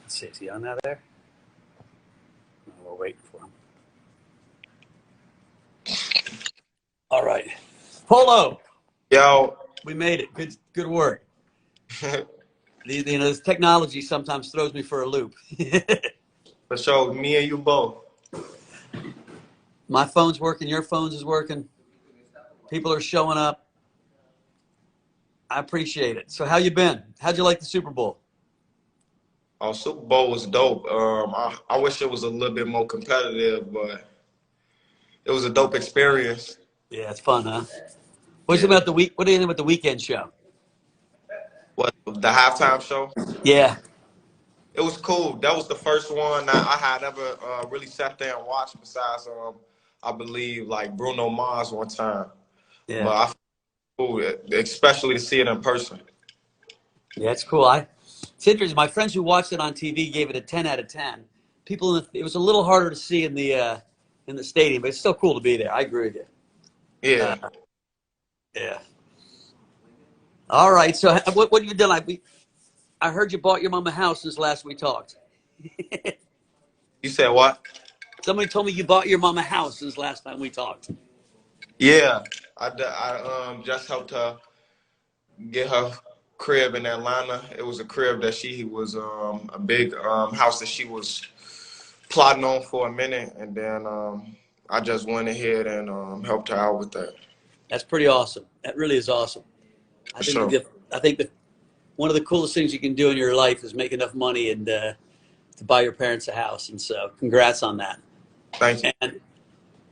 Let's see, is he on that there? No, we're waiting for him. All right. Polo, Yo. we made it. Good work. This technology sometimes throws me for a loop. For sure, me and you both. My phone's working, your phone's is working. People are showing up. I appreciate it. So how you been? How'd you like the Super Bowl? Super Bowl was dope. I wish it was a little bit more competitive, but it was a dope experience. Yeah, it's fun, huh? What's Yeah. about the week? What do you think about the weekend show? What, the halftime show? Yeah, It was cool. That was the first one that I had ever really sat there and watched. Besides, I believe like Bruno Mars one time. yeah, But I feel cool, especially to see it in person. yeah. It's cool. It's interesting. My friends who watched it on TV gave it a 10 out of 10. It was a little harder to see in the stadium, but it's still cool to be there. I agree with you. Yeah. Yeah. All right. So what have you done? I heard you bought your mom a house since last we talked. You said what? Somebody told me you bought your mom a house since last time we talked. Yeah. I just helped her get her crib in Atlanta. It was a crib that she was a big house that she was plotting on for a minute, and then I just went ahead and helped her out with that. That's pretty awesome. That really is awesome. I For think sure. that one of the coolest things you can do in your life is make enough money and to buy your parents a house. And so, congrats on that. Thank you. And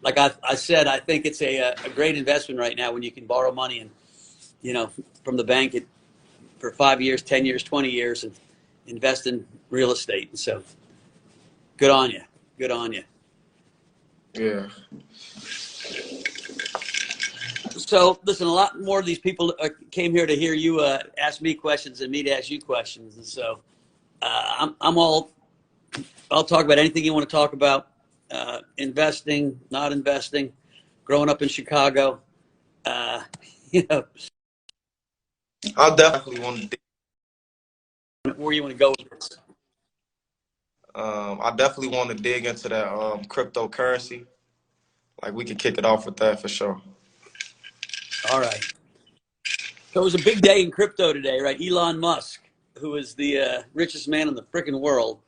like I said, I think it's a great investment right now when you can borrow money and from the bank for 5 years, 10 years, 20 years, and invest in real estate. And so, good on you. Good on you. Yeah. So, listen, a lot more of these people came here to hear you ask me questions and me to ask you questions. And so, I'll talk about anything you want to talk about. Investing, not investing, growing up in Chicago. Uh, you know, I definitely want to. where you want to go with this. I definitely want to dig into that cryptocurrency. Like we can kick it off with that for sure. All right. So it was a big day in crypto today, right? Elon Musk, who is the richest man in the freaking world,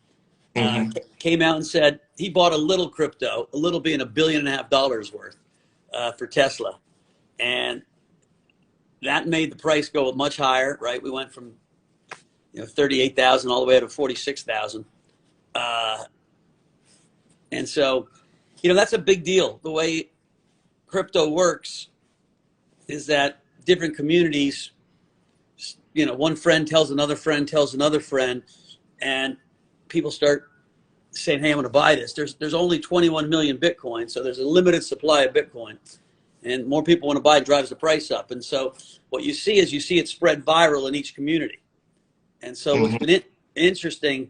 Hmm. came out and said he bought a little crypto, a little being $1.5 billion worth for Tesla. And that made the price go much higher, right? We went from 38,000 all the way to 46,000. And so, that's a big deal. The way crypto works is that different communities, one friend tells another friend, tells another friend, and people start saying, hey, I'm going to buy this. There's only 21 million Bitcoin, so there's a limited supply of Bitcoin. And more people want to buy, it drives the price up. And so what you see is it spread viral in each community. And so what's been interesting,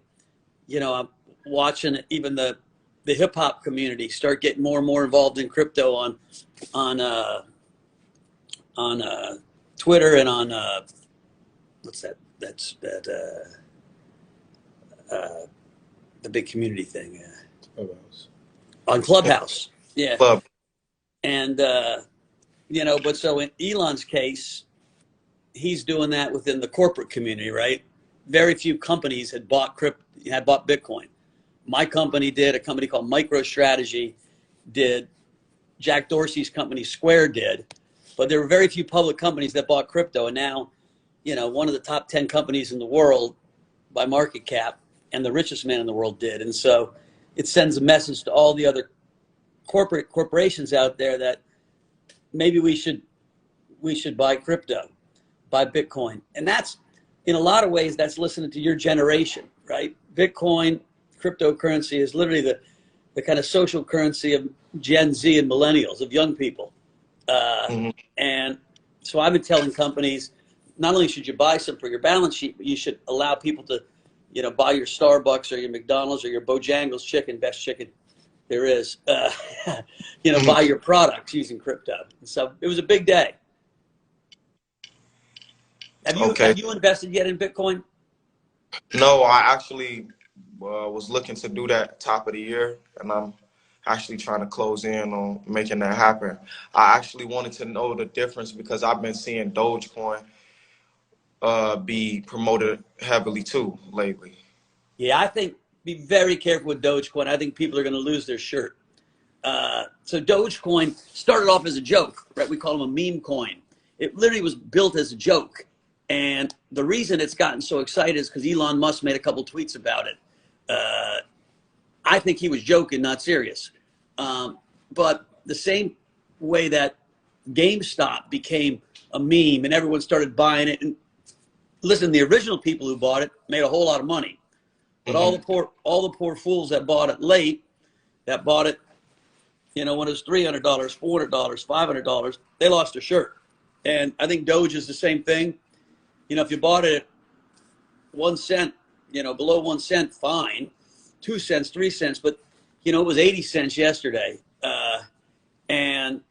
I'm watching even the hip hop community start getting more and more involved in crypto on Twitter and on what's that? That's the big community thing on Clubhouse. Yeah, Club. and but so in Elon's case, he's doing that within the corporate community, right? Very few companies had bought Bitcoin. My company did. A company called MicroStrategy did. Jack Dorsey's company Square did. But there were very few public companies that bought crypto. And now, one of the top 10 companies in the world by market cap and the richest man in the world did. And so it sends a message to all the other corporations out there that maybe we should buy crypto, buy Bitcoin. And that's, in a lot of ways, that's listening to your generation, right? Bitcoin, cryptocurrency is literally the kind of social currency of Gen Z and millennials, of young people. And so I've been telling companies, not only should you buy some for your balance sheet, but you should allow people to, buy your Starbucks or your McDonald's or your Bojangles chicken, best chicken there is, buy your products using crypto. And so it was a big day. Have you invested yet in Bitcoin? No, I actually was looking to do that top of the year, and I'm actually trying to close in on making that happen. I actually wanted to know the difference because I've been seeing Dogecoin be promoted heavily too lately. Yeah, I think be very careful with Dogecoin. I think people are going to lose their shirt. So Dogecoin started off as a joke, right? We call them a meme coin. It literally was built as a joke. And the reason it's gotten so excited is because Elon Musk made a couple tweets about it. I think he was joking, not serious. But the same way that GameStop became a meme and everyone started buying it, and listen, the original people who bought it made a whole lot of money. But all the poor fools that bought it late, that bought it, when it was $300, $400, $500, they lost their shirt. And I think Doge is the same thing. If you bought it at 1 cent, below 1 cent, fine. 2 cents, 3 cents, but it was 80 cents yesterday. And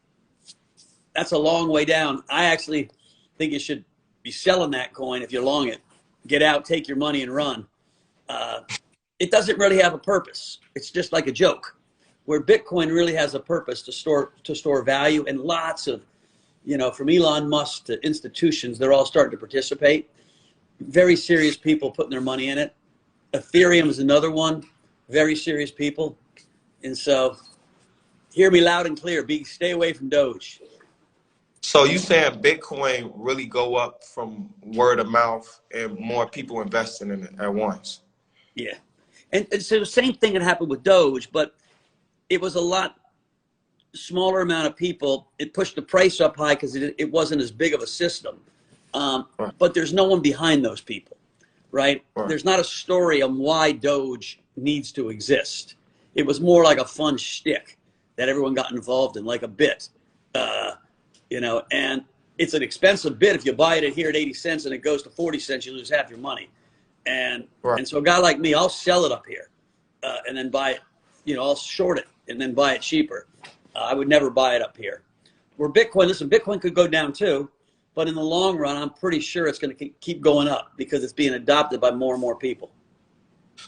that's a long way down. I actually think you should be selling that coin if you're long it. Get out, take your money and run. It doesn't really have a purpose. It's just like a joke. Where Bitcoin really has a purpose to store value, and lots of, from Elon Musk to institutions, they're all starting to participate. Very serious people putting their money in it. Ethereum is another one. Very serious people. And so, hear me loud and clear. Stay away from Doge. So you saying Bitcoin really go up from word of mouth and more people investing in it at once? Yeah. And so the same thing had happened with Doge, but it was a lot smaller amount of people. It pushed the price up high because it wasn't as big of a system. But there's no one behind those people, right? There's not a story on why Doge needs to exist. It was more like a fun shtick that everyone got involved in, like a bit, and it's an expensive bit. If you buy it here at 80 cents and it goes to 40 cents, you lose half your money. And so a guy like me, I'll sell it up here and then buy it, I'll short it and then buy it cheaper. I would never buy it up here. Where Bitcoin could go down too, but in the long run, I'm pretty sure it's going to keep going up because it's being adopted by more and more people.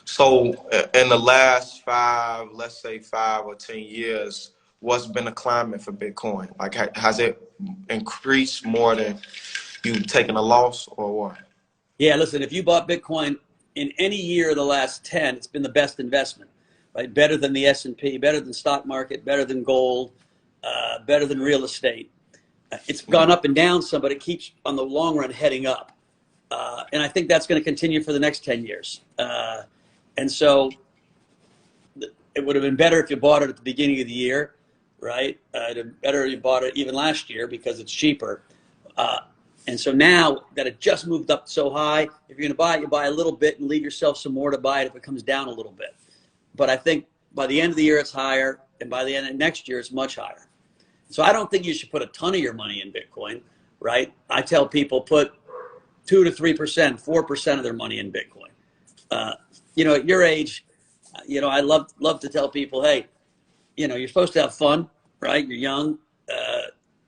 So in the last 5 or 10 years, what's been the climate for Bitcoin? Like, has it increased more than you taking a loss or what? Yeah, listen, if you bought Bitcoin in any year of the last 10, it's been the best investment, right? Better than the S&P, better than stock market, better than gold, better than real estate. It's gone up and down some, but it keeps on the long run heading up. And I think that's going to continue for the next 10 years. And so it would have been better if you bought it at the beginning of the year, right? Better if you bought it even last year because it's cheaper. And so now that it just moved up so high, if you're going to buy it, you buy a little bit and leave yourself some more to buy it if it comes down a little bit. But I think by the end of the year, it's higher. And by the end of next year, it's much higher. So I don't think you should put a ton of your money in Bitcoin, right? I tell people put 2 to 3%, 4% of their money in Bitcoin. At your age, I love to tell people, hey, you're supposed to have fun, right? You're young.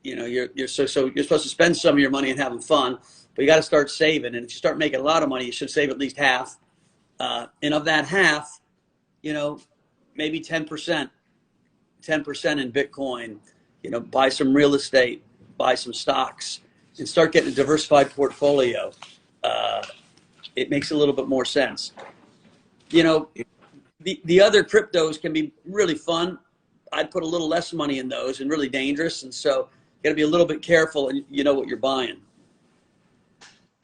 You're supposed to spend some of your money and having fun, but you got to start saving. And if you start making a lot of money, you should save at least half. And of that half, maybe 10% in Bitcoin, buy some real estate, buy some stocks, and start getting a diversified portfolio. It makes a little bit more sense. The other cryptos can be really fun. I'd put a little less money in those and really dangerous. And so you got to be a little bit careful and you know what you're buying.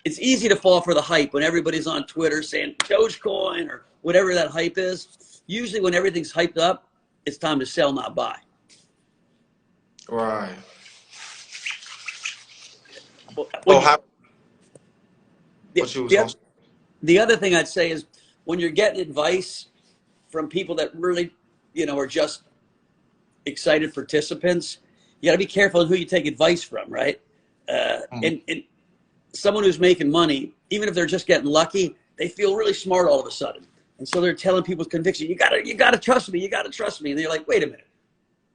It's easy to fall for the hype when everybody's on Twitter saying Dogecoin or whatever that hype is. Usually when everything's hyped up, it's time to sell, not buy. Right. The other thing I'd say is when you're getting advice from people that really, are just excited participants, you got to be careful of who you take advice from, right? And someone who's making money, even if they're just getting lucky, they feel really smart all of a sudden. And so they're telling people with conviction, you gotta trust me, you gotta trust me. And they're like, wait a minute,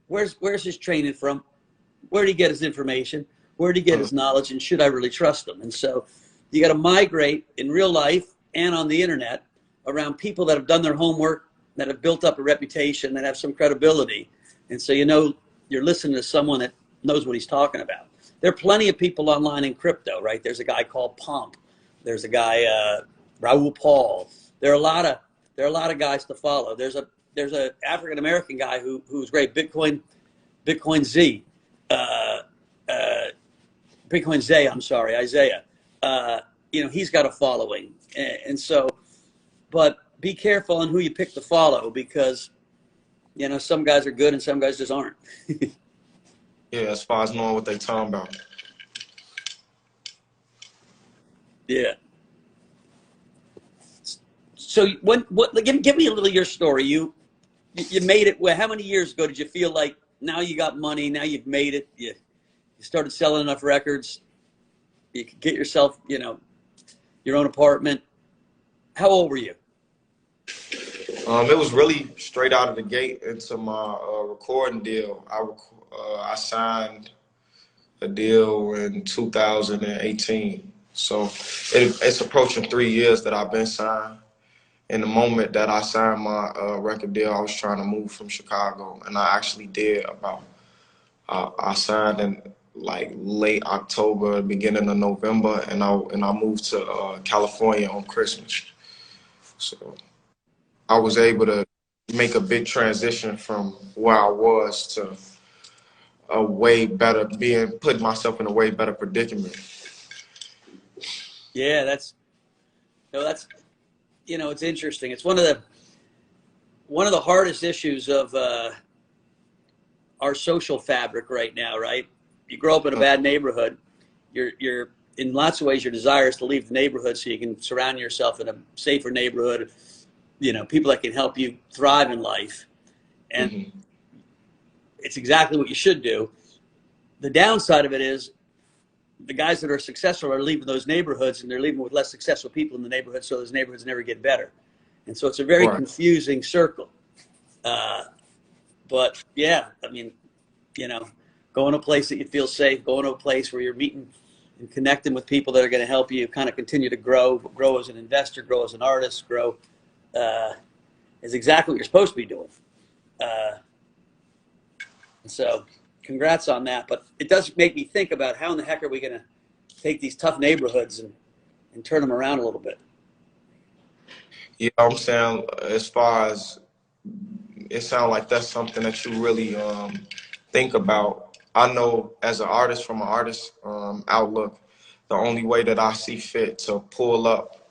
where's his training from? Where did he get his information? Where did he get his knowledge? And should I really trust him? And so you got to migrate in real life and on the internet around people that have done their homework, that have built up a reputation, that have some credibility. And so, you know, you're listening to someone that knows what he's talking about. There are plenty of people online in crypto, right? There's a guy called Pomp. There's a guy, Raul Paul. There are a lot of guys to follow. There's a African American guy who's great, Bitcoin Z, Bitcoin Zay. I'm sorry, Isaiah. You know, he's got a following, and so, but be careful on who you pick to follow, because, you know, some guys are good and some guys just aren't. Yeah, as far as knowing what they talking about. Yeah. So give me a little of your story. You made it. Well, how many years ago did you feel like now you got money, now you've made it, you started selling enough records, you could get yourself, you know, your own apartment? How old were you? It was really straight out of the gate into my recording deal. I signed a deal in 2018. So it's approaching 3 years that I've been signed. In the moment that I signed my record deal, I was trying to move from Chicago, and I actually did I signed in like late October, beginning of November, and I moved to California on Christmas. So I was able to make a big transition from where I was to a way better, putting myself in a way better predicament. Yeah, that's you know, it's interesting. It's one of the hardest issues of our social fabric right now, right? You grow up in a bad neighborhood, you're in lots of ways your desire is to leave the neighborhood so you can surround yourself in a safer neighborhood, you know, people that can help you thrive in life. And it's exactly what you should do. The downside of it is the guys that are successful are leaving those neighborhoods, and they're leaving with less successful people in the neighborhood, so those neighborhoods never get better. And so it's a very confusing circle. But yeah, I mean, you know, going to a place that you feel safe, going to a place where you're meeting and connecting with people that are going to help you kind of continue to grow as an investor, grow as an artist, grow is exactly what you're supposed to be doing. So congrats on that. But it does make me think about how in the heck are we going to take these tough neighborhoods and turn them around a little bit. Yeah, I'm saying, as far as it sounds like that's something that you really think about. I know as an artist, from an artist outlook, the only way that I see fit to pull up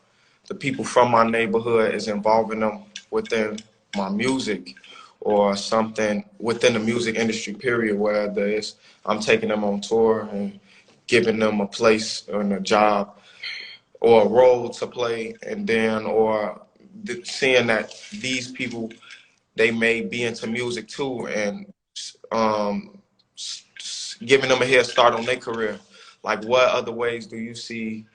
the people from my neighborhood is involving them within my music or something within the music industry, period, whether it's I'm taking them on tour and giving them a place and a job or a role to play, and then or seeing that these people, they may be into music too, and giving them a head start on their career. Like, what other ways do you see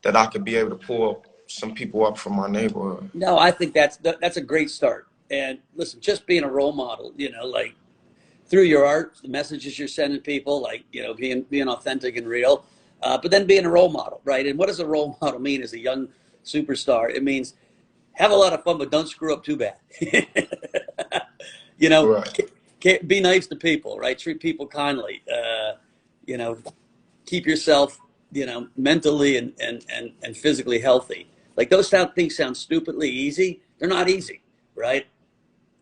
that I could be able to pull some people up from my neighborhood? No, I think that's a great start. And listen, just being a role model, you know, like through your art, the messages you're sending people, like, you know, being authentic and real, but then being a role model, right? And what does a role model mean as a young superstar? It means have a lot of fun, but don't screw up too bad. You know, Right. be nice to people, right? Treat people kindly. You know, keep yourself, you know, mentally and physically healthy. Like those things sound stupidly easy. They're not easy, right?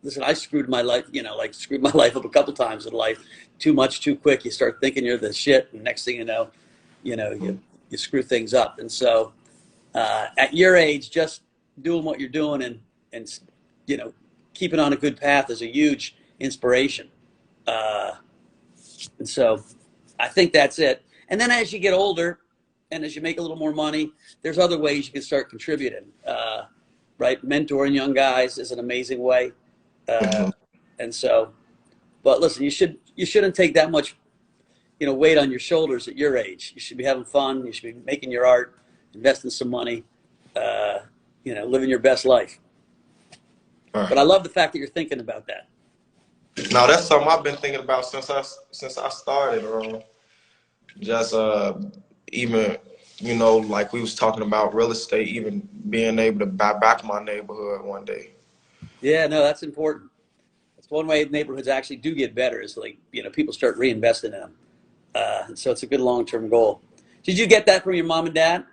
Listen, I screwed my life, you know, like screwed my life up a couple times in life. Too much, too quick. You start thinking you're the shit, and next thing you know, you screw things up. And so, at your age, just doing what you're doing and you know, keeping on a good path is a huge inspiration. And so, I think that's it. And then as you get older, and as you make a little more money, there's other ways you can start contributing. Right, mentoring young guys is an amazing way. And so, but listen, you shouldn't take that much, you know, weight on your shoulders at your age. You should be having fun. You should be making your art, investing some money, you know, living your best life. Right. But I love the fact that you're thinking about that. Now that's something I've been thinking about since I started, just even you know, like we was talking about real estate, even being able to buy back my neighborhood one day. Yeah, no, that's important. That's one way neighborhoods actually do get better is like, people start reinvesting in them. So it's a good long-term goal. Did you get that from your mom and dad?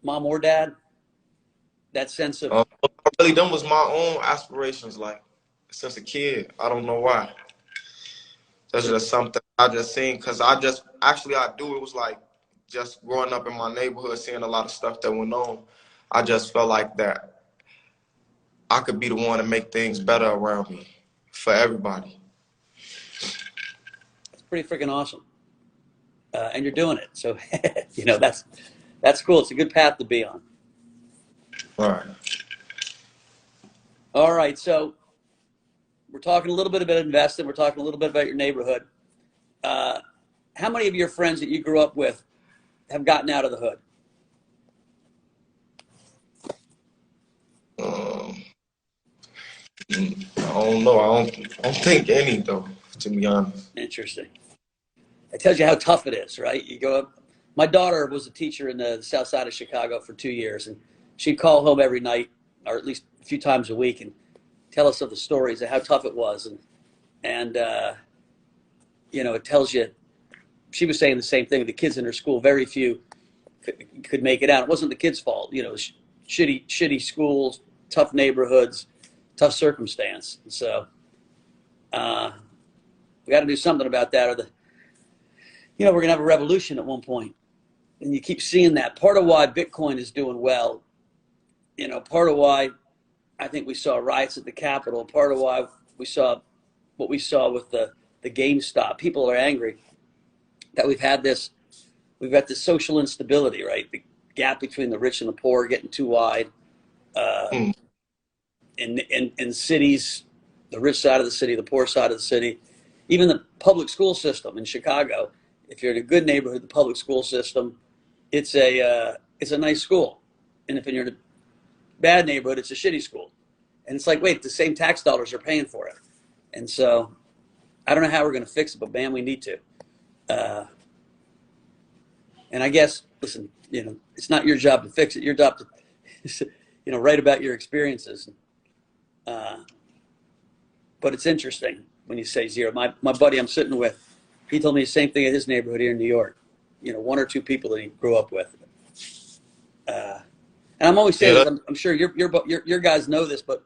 Mom or dad? That sense of, Really, them was my own aspirations, like since a kid. I don't know why. That's just something I just seen, cause I just actually I do. It was like just growing up in my neighborhood, seeing a lot of stuff that went on. I just felt like that I could be the one to make things better around me for everybody. it's pretty freaking awesome. And you're doing it. So, that's cool. It's a good path to be on. All right. All right. So we're talking a little bit about investing. We're talking a little bit about your neighborhood. Uh, how many of your friends that you grew up with have gotten out of the hood? Um, I don't know. I don't think any though, to be honest. Interesting. It tells you how tough it is, right? You go up. My daughter was a teacher in the south side of Chicago for 2 years, and she'd call home every night, or at least a few times a week, and tell us of the stories of how tough it was. And it tells you, she was saying the same thing. The kids in her school, very few could make it out. It wasn't the kids' fault. Shitty schools, tough neighborhoods, tough circumstance. And so we got to do something about that, or we're going to have a revolution at one point. And you keep seeing that. Part of why Bitcoin is doing well, part of why I think we saw riots at the Capitol, part of why we saw what we saw with the GameStop. People are angry that we've got this social instability, right? The gap between the rich and the poor getting too wide. Mm. In cities, the rich side of the city, the poor side of the city, even the public school system in Chicago. If you're in a good neighborhood, the public school system, it's a nice school, and if you're in a bad neighborhood, it's a shitty school. And it's like, wait, the same tax dollars are paying for it. And so I don't know how we're going to fix it, but man, we need to. And I guess, listen, it's not your job to fix it. Your job to, write about your experiences. But it's interesting when you say zero. My buddy I'm sitting with, he told me the same thing in his neighborhood here in New York. One or two people that he grew up with. And I'm always saying Yeah, this. I'm sure your guys know this, but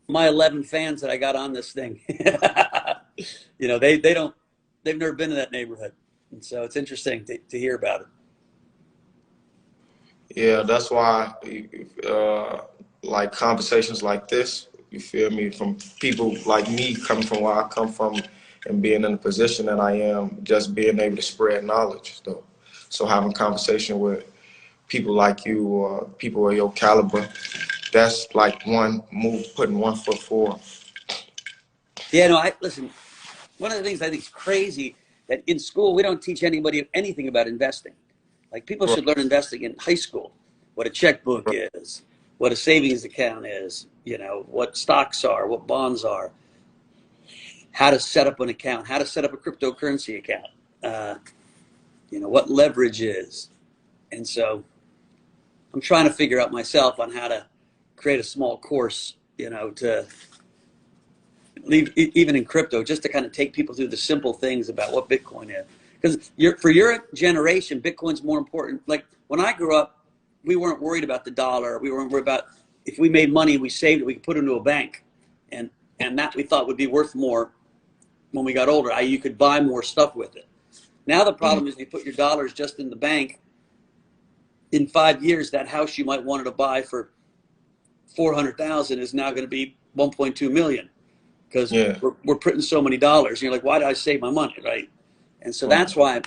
my 11 fans that I got on this thing, they've never been to that neighborhood, and so it's interesting to hear about it. yeah, that's why, like conversations like this, you feel me, from people like me coming from where I come from and being in the position that I am, just being able to spread knowledge, though. So having conversation with people like you or people of your caliber, that's like one move, putting one foot forward. Yeah, no, listen. One of the things I think is crazy that in school we don't teach anybody anything about investing. Like people Right, should learn investing in high school, what a checkbook right. is, what a savings account is, what stocks are, what bonds are, how to set up an account, how to set up a cryptocurrency account, what leverage is. And so I'm trying to figure out myself on how to create a small course, to leave even in crypto, just to kind of take people through the simple things about what Bitcoin is. Because for your generation, Bitcoin's more important. Like when I grew up, we weren't worried about the dollar. We weren't worried about if we made money and we saved it, we could put it into a bank, and that we thought would be worth more when we got older. You could buy more stuff with it. Now the Mm. problem is you put your dollars just in the bank. In 5 years, that house you might wanted to buy for 400,000 is now going to be 1.2 million because Yeah, we're printing so many dollars. And you're like, why did I save my money, right? And so right. that's why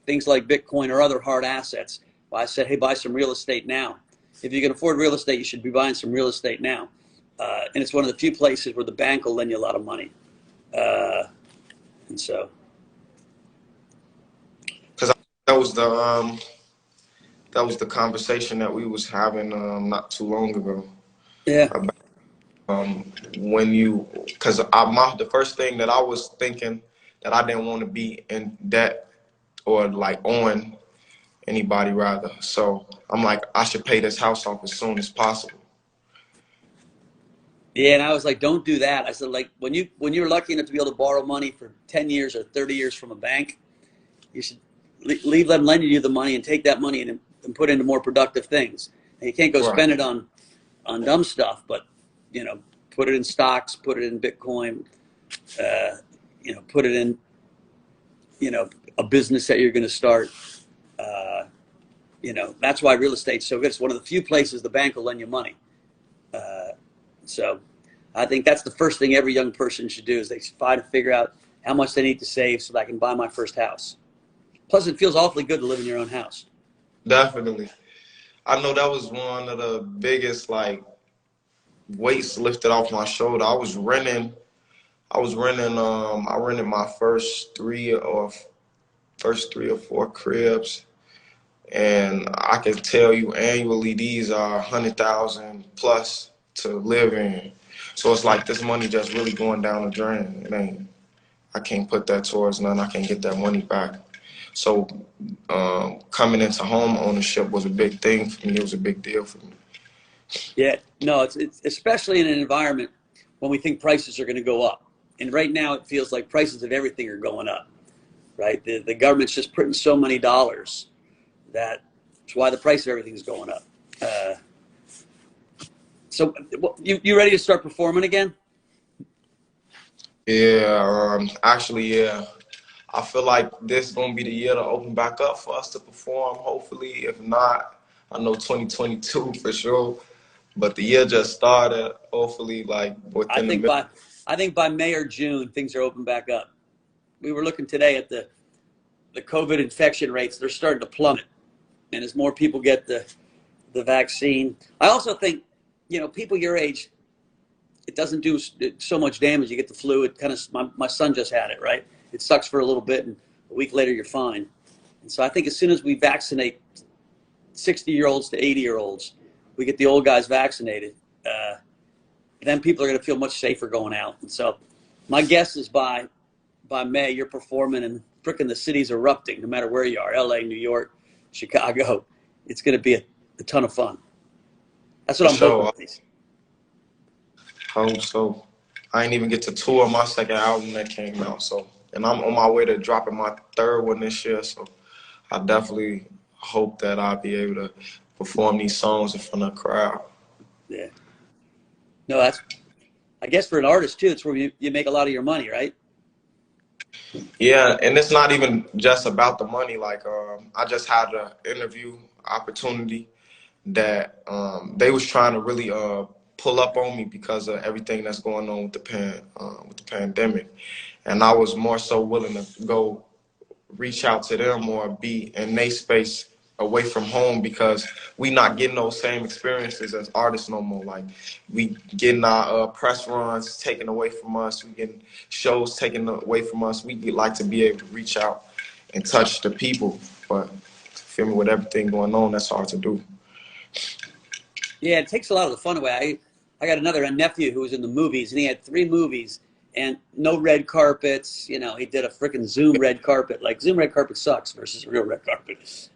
things like Bitcoin or other hard assets. Why I said, hey, buy some real estate now. If you can afford real estate, you should be buying some real estate now. And it's one of the few places where the bank will lend you a lot of money. And so, Because that was the conversation that we was having not too long ago yeah, about when you, because the first thing that I was thinking that I didn't want to be in debt or like on anybody rather. So I'm like, I should pay this house off as soon as possible. Yeah, and I was like, don't do that. I said, like, when you're lucky enough to be able to borrow money for 10 years or 30 years from a bank, you should leave them lending you the money and take that money and put into more productive things. And you can't go Right. spend it on dumb stuff, but you know, put it in stocks, put it in Bitcoin, put it in, a business that you're going to start. Uh, that's why real estate's so good. It's one of the few places the bank will lend you money. Uh, so I think that's the first thing every young person should do is they try to figure out how much they need to save so that I can buy my first house. Plus, it feels awfully good to live in your own house. Definitely. I know that was one of the biggest like weights lifted off my shoulder. I rented my first 3 or 4 cribs, and I can tell you annually these are 100,000 plus to live in. So it's like this money just really going down the drain. I can't put that towards none. I can't get that money back. So coming into home ownership was a big thing for me. It was a big deal for me. Yeah, no, it's especially in an environment when we think prices are going to go up. And right now, it feels like prices of everything are going up. Right, the government's just printing so many dollars that's why the price of everything is going up. Uh, so, you ready to start performing again? Yeah, actually, yeah. I feel like this is gonna be the year to open back up for us to perform. Hopefully, if not, I know 2022 for sure. But the year just started. Hopefully, like I within the think middle. by I think by May or June things are open back up. We were looking today at the COVID infection rates; they're starting to plummet, and as more people get the vaccine, I also think people your age, it doesn't do so much damage. You get the flu. It kind of my son just had it. Right, it sucks for a little bit, and a week later you're fine. And so I think as soon as we vaccinate 60-year-olds to 80-year-olds, we get the old guys vaccinated. Then people are going to feel much safer going out. And so my guess is by May, you're performing and frickin' the city's erupting, no matter where you are, LA, New York, Chicago. It's going to be a ton of fun. That's For what I'm hoping sure. at least. I hope so. I ain't even get to tour my second album that came out. So, and I'm on my way to dropping my third one this year. So, I definitely hope that I'll be able to perform these songs in front of a crowd. Yeah. No, I guess for an artist too, it's where you make a lot of your money, right? Yeah, and it's not even just about the money. Like, I just had an interview opportunity that they was trying to really pull up on me because of everything that's going on with with the pandemic, and I was more so willing to go reach out to them or be in their space away from home because we not getting those same experiences as artists no more. Like we getting our press runs taken away from us, we getting shows taken away from us. We like to be able to reach out and touch the people, but feel me, with everything going on, that's hard to do. Yeah, it takes a lot of the fun away. I got a nephew who was in the movies, and he had 3 movies and no red carpets. He did a freaking Zoom red carpet. Like Zoom red carpet sucks versus real red carpet.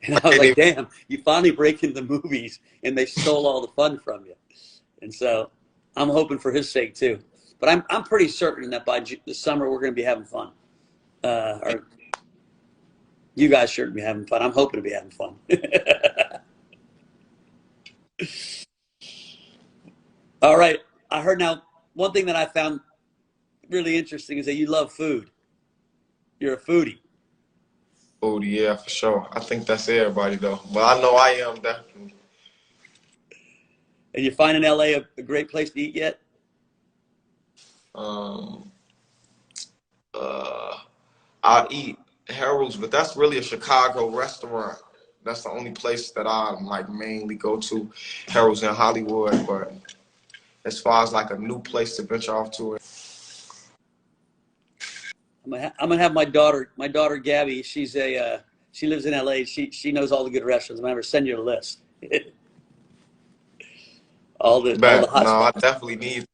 And I was like, damn, you finally break into movies, and they stole all the fun from you. And so I'm hoping for his sake too. But I'm pretty certain that by the summer we're going to be having fun. Or you guys sure to be having fun. I'm hoping to be having fun. All right. I heard now one thing that I found really interesting is that you love food. You're a foodie. Oh yeah, for sure. I think that's everybody though, but I know I am definitely. And you find in LA a great place to eat yet? Um, uh, I eat Harold's, but that's really a Chicago restaurant. That's the only place that I like mainly go to. Harold's in Hollywood, but as far as like a new place to venture off to, I'm gonna have my daughter Gabby. She lives in LA. She knows all the good restaurants. I'm gonna have her send you a list. All the but hot no, I spots. definitely need.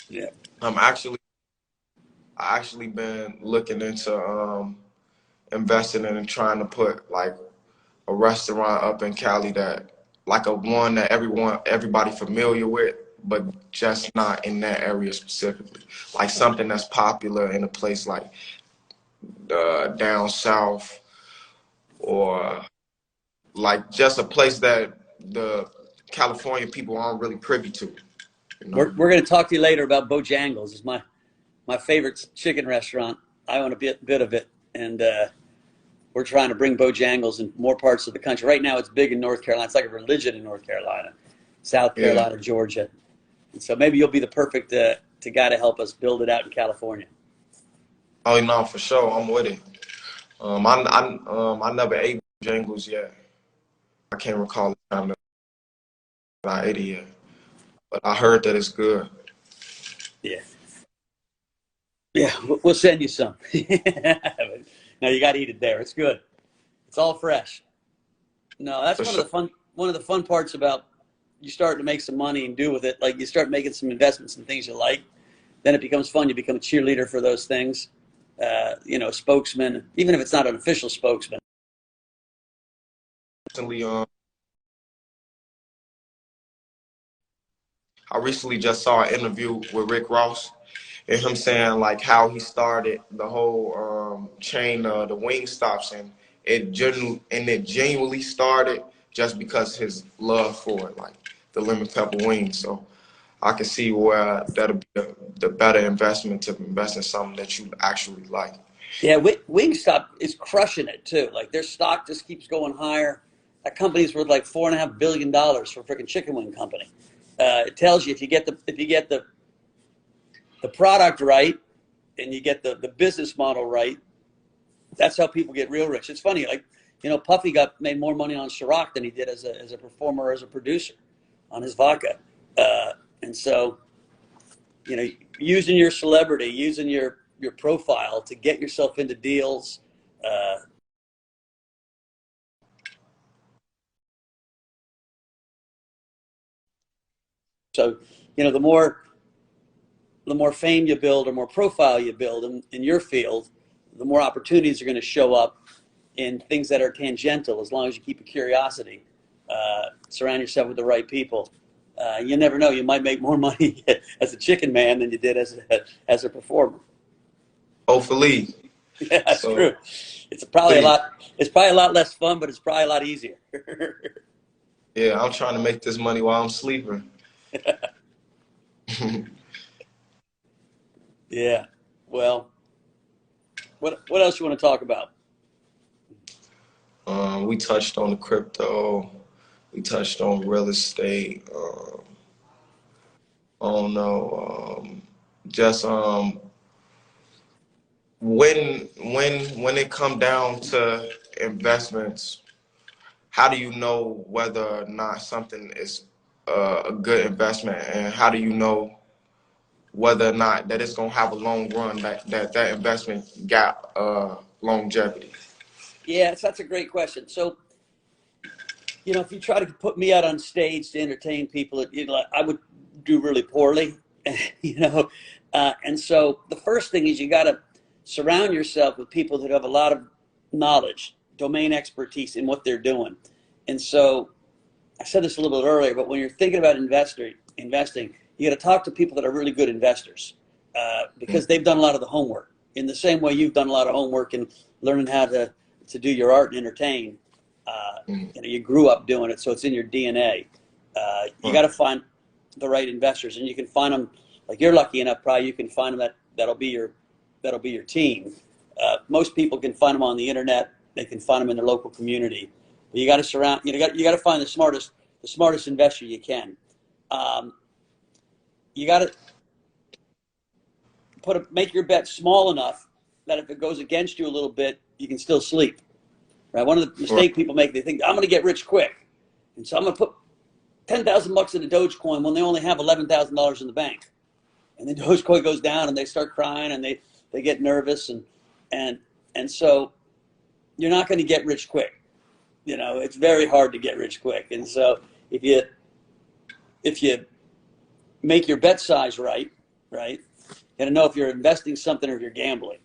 Yeah. I'm actually, I actually been looking into investing in and trying to put like a restaurant up in Cali that like a one that everybody familiar with, but just not in that area specifically. Like something that's popular in a place like down south, or like just a place that the California people aren't really privy to. You know? We're going to talk to you later about Bojangles. It's my favorite chicken restaurant. I own a bit of it, and we're trying to bring Bojangles in more parts of the country. Right now, it's big in North Carolina. It's like a religion in North Carolina, South Carolina, Yeah. Georgia. And so maybe you'll be the perfect guy to help us build it out in California. Oh no, for sure, I'm with it. I never ate Bojangles yet. I can't recall the time that I ate it yet, but I heard that it's good. Yeah. Yeah, we'll send you some. No, you got to eat it there. It's good. It's all fresh. No, that's For sure. one of the fun parts about you start to make some money and do with it. Like you start making some investments in things you like, then it becomes fun. You become a cheerleader for those things. Spokesman, even if it's not an official spokesman. Recently, I recently just saw an interview with Rick Ross and him saying like how he started the whole chain of the wing stops, and it genuinely started just because his love for it, like the lemon pepper wings. So I can see where that'll be the better investment to invest in something that you actually like. Yeah, Wingstop is crushing it too. Like their stock just keeps going higher. That company's worth like $4.5 billion for a freaking chicken wing company. It tells you if you get the product right and you get the business model right, that's how people get real rich. It's funny, like Puffy made more money on Ciroc than he did as a performer or as a producer on his vodka, and so using your celebrity, using your profile to get yourself into deals. So the more fame you build or more profile you build in your field, the more opportunities are going to show up in things that are tangential, as long as you keep a curiosity. Surround yourself with the right people. You never know. You might make more money as a chicken man than you did as a performer. Hopefully. Yeah, that's So true. It's probably a please, lot. It's probably a lot less fun, but it's probably a lot easier. yeah, I'm trying to make this money while I'm sleeping. Yeah. Well, what else you want to talk about? We touched on the crypto. We touched on real estate. I don't know. Just when it come down to investments, how do you know whether or not something is a good investment, and how do you know whether or not that it's gonna have a long run, that investment got longevity? Yeah, that's a great question. So, if you try to put me out on stage to entertain people, I would do really poorly. And so the first thing is you got to surround yourself with people that have a lot of knowledge, domain expertise in what they're doing. And so I said this a little bit earlier, but when you're thinking about investing, you got to talk to people that are really good investors because they've done a lot of the homework. In the same way you've done a lot of homework in learning how to do your art and entertain. You grew up doing it, so it's in your DNA. You got to find the right investors, and you can find them. Like you're lucky enough, probably you can find them that'll be your team. Most people can find them on the internet. They can find them in their local community. But you got to surround. You got to find the smartest investor you can. You got to make your bet small enough that if it goes against you a little bit, you can still sleep. Right? One of the mistakes people make, they think I'm going to get rich quick, and so I'm going to put $10,000 in a Dogecoin when they only have $11,000 in the bank, and then Dogecoin goes down, and they start crying, and they get nervous, and so you're not going to get rich quick. It's very hard to get rich quick, and so if you make your bet size right, you got to know if you're investing something or if you're gambling.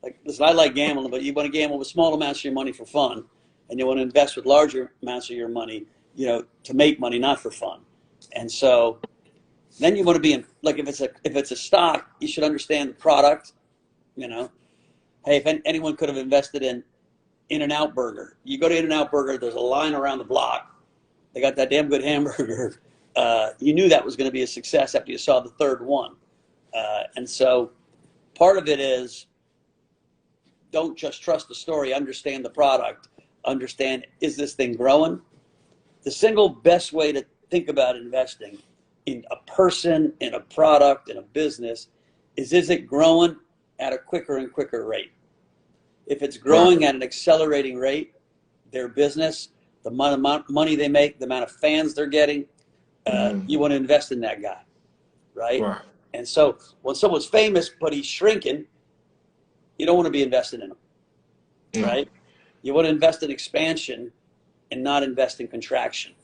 like, listen, I like gambling, but you want to gamble with small amounts of your money for fun, and you want to invest with larger amounts of your money, to make money, not for fun. And so then you want to be in, like, if it's a stock, you should understand the product. Hey, if anyone could have invested in In-N-Out Burger, you go to In-N-Out Burger, there's a line around the block. They got that damn good hamburger. You knew that was going to be a success after you saw the third one. And so part of it is, don't just trust the story, understand the product, understand, is this thing growing? The single best way to think about investing in a person, in a product, in a business, is it growing at a quicker and quicker rate? If it's growing at an accelerating rate, their business, the amount of money they make, the amount of fans they're getting, you want to invest in that guy, right? And so when someone's famous but he's shrinking, you don't want to be invested in him, right? You want to invest in expansion and not invest in contraction.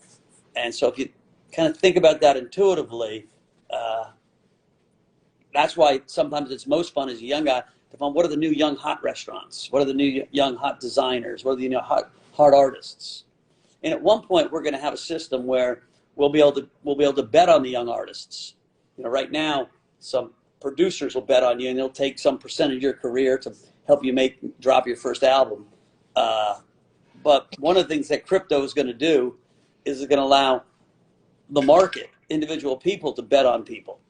And so if you kind of think about that intuitively, that's why sometimes it's most fun as a young guy to find, what are the new young hot restaurants? What are the new young hot designers? What are the new hot artists? And at one point, we're going to have a system where we'll be able to bet on the young artists. Right now, some producers will bet on you, and they'll take some percent of your career to help you drop your first album. But one of the things that crypto is going to do is it's going to allow the market, individual people, to bet on people,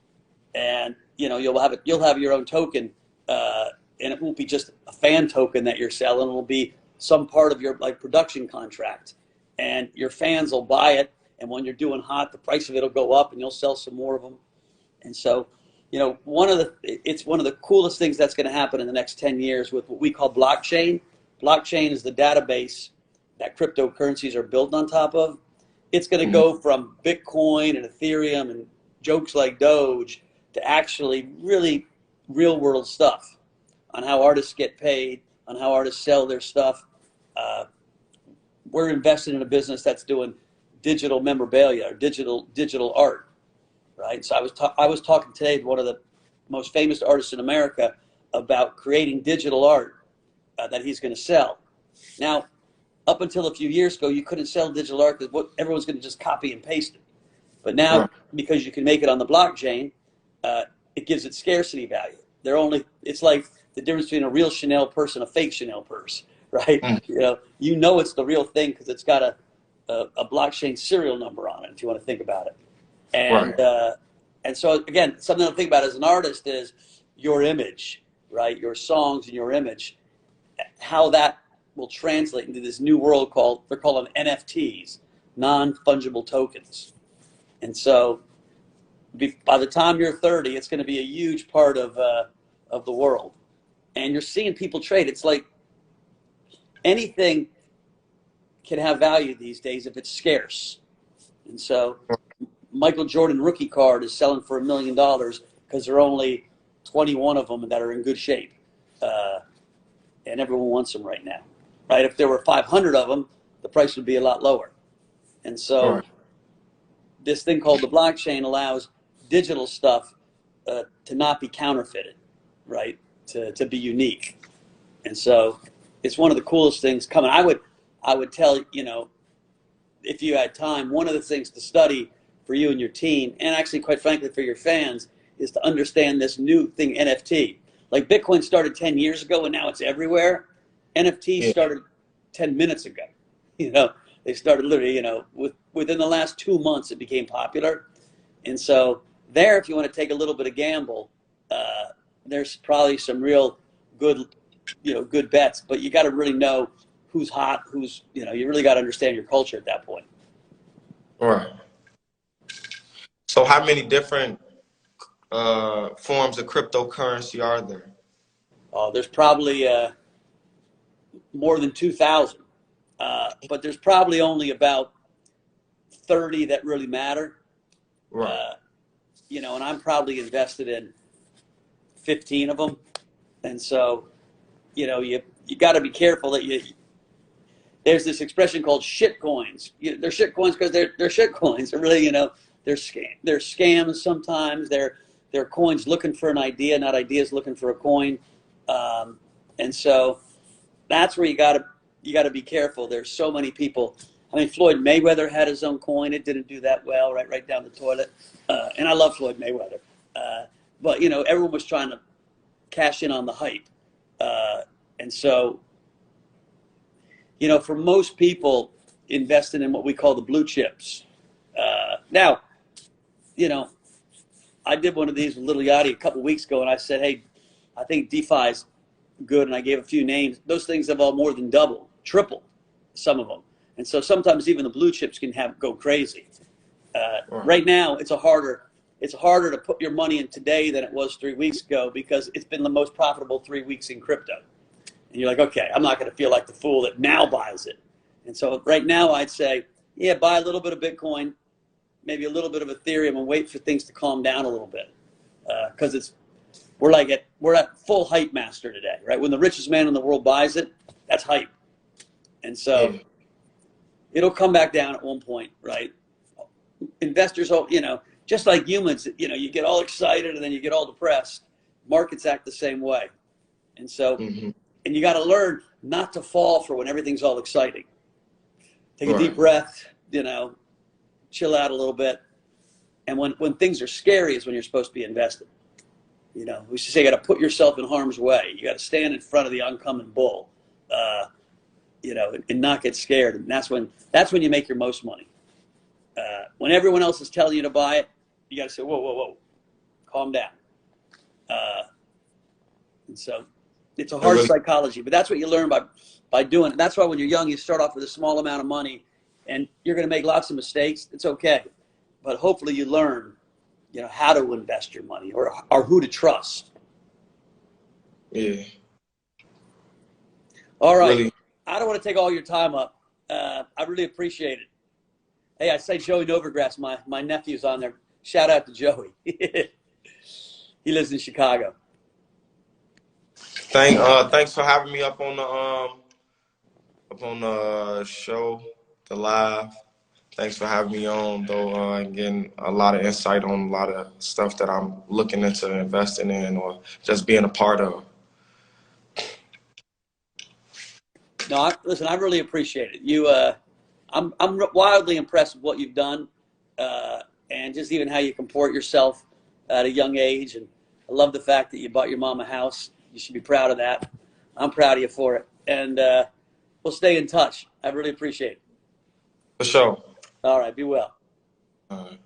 and you'll have your own token, and it won't be just a fan token that you're selling. It'll be some part of your production contract, and your fans will buy it. And when you're doing hot, the price of it will go up, and you'll sell some more of them. And so, it's one of the coolest things that's going to happen in the next 10 years with what we call blockchain. Blockchain is the database that cryptocurrencies are built on top of. It's going to go from Bitcoin and Ethereum and jokes like Doge to actually really real world stuff on how artists get paid, on how artists sell their stuff. We're invested in a business that's doing digital memorabilia or digital art, right? So I was talking today to one of the most famous artists in America about creating digital art that he's going to sell. Now, up until a few years ago, you couldn't sell digital art because everyone's going to just copy and paste it. But now, because you can make it on the blockchain, it gives it scarcity value. It's like the difference between a real Chanel purse and a fake Chanel purse, right? It's the real thing because it's got a blockchain serial number on it, if you want to think about it. And so again, something to think about as an artist is your image, right? Your songs and your image, how that will translate into this new world they're calling NFTs, non-fungible tokens. And so by the time you're 30, it's going to be a huge part of the world. And you're seeing people trade. It's like anything can have value these days if it's scarce. And so Michael Jordan rookie card is selling for $1 million because there are only 21 of them that are in good shape. And everyone wants them right now, right? If there were 500 of them, the price would be a lot lower. And so this thing called the blockchain allows digital stuff to not be counterfeited, right? To be unique. And so it's one of the coolest things coming. I would tell, if you had time, one of the things to study for you and your team, and actually, quite frankly, for your fans, is to understand this new thing, NFT. Like Bitcoin started 10 years ago, and now it's everywhere. NFT started 10 minutes ago. They started literally, within the last 2 months, it became popular. And so there, if you want to take a little bit of gamble, there's probably some real good bets, but you got to really know who's hot, you really got to understand your culture at that point. All right. So how many different forms of cryptocurrency are there? There's probably more than 2,000, but there's probably only about 30 that really matter. Right. And I'm probably invested in 15 of them. And so, you got to be careful that there's this expression called shit coins. They're shit coins because they're shit coins. They're really, they're scams sometimes. They're coins looking for an idea, not ideas looking for a coin. And so that's where you gotta be careful. There's so many people. I mean, Floyd Mayweather had his own coin. It didn't do that well, right down the toilet. And I love Floyd Mayweather. But, you know, everyone was trying to cash in on the hype. And so, you know, for most people, investing in what we call the blue chips. Now, you know, I did one of these with Little Yachty a couple of weeks ago, and I said, hey, I think DeFi's good, and I gave a few names. Those things have all more than doubled, tripled, some of them. And so sometimes even the blue chips can go crazy. Right now, it's harder to put your money in today than it was 3 weeks ago because it's been the most profitable 3 weeks in crypto. And you're like, okay, I'm not going to feel like the fool that now buys it. And so right now I'd say, yeah, buy a little bit of Bitcoin, maybe a little bit of Ethereum, and wait for things to calm down a little bit. Because we're at full hype master today, right? When the richest man in the world buys it, that's hype. And so it'll come back down at one point, right? Investors, you know, just like humans, you know, you get all excited and then you get all depressed. Markets act the same way. And so, and you got to learn not to fall for when everything's all exciting. Take a deep breath, you know, chill out a little bit. And when things are scary is when you're supposed to be invested. You know, we should say you got to put yourself in harm's way. You got to stand in front of the oncoming bull, you know, and not get scared. And that's when you make your most money. When everyone else is telling you to buy it, you got to say, whoa, calm down. And so it's a hard psychology, but that's what you learn by doing it. That's why when you're young, you start off with a small amount of money and you're going to make lots of mistakes. It's okay. But hopefully you learn, you know, how to invest your money or who to trust. Yeah. All right. Really? I don't want to take all your time up. I really appreciate it. Hey, I say Joey Novogratz, my nephew's on there. Shout out to Joey. He lives in Chicago. Thanks for having me up on the show, the live. Thanks for having me on, though, and getting a lot of insight on a lot of stuff that I'm looking into investing in or just being a part of. No, listen, I really appreciate it. I'm wildly impressed with what you've done, and just even how you comport yourself at a young age. And I love the fact that you bought your mom a house. You should be proud of that. I'm proud of you for it. And we'll stay in touch. I really appreciate it. For sure. All right. Be well. All right.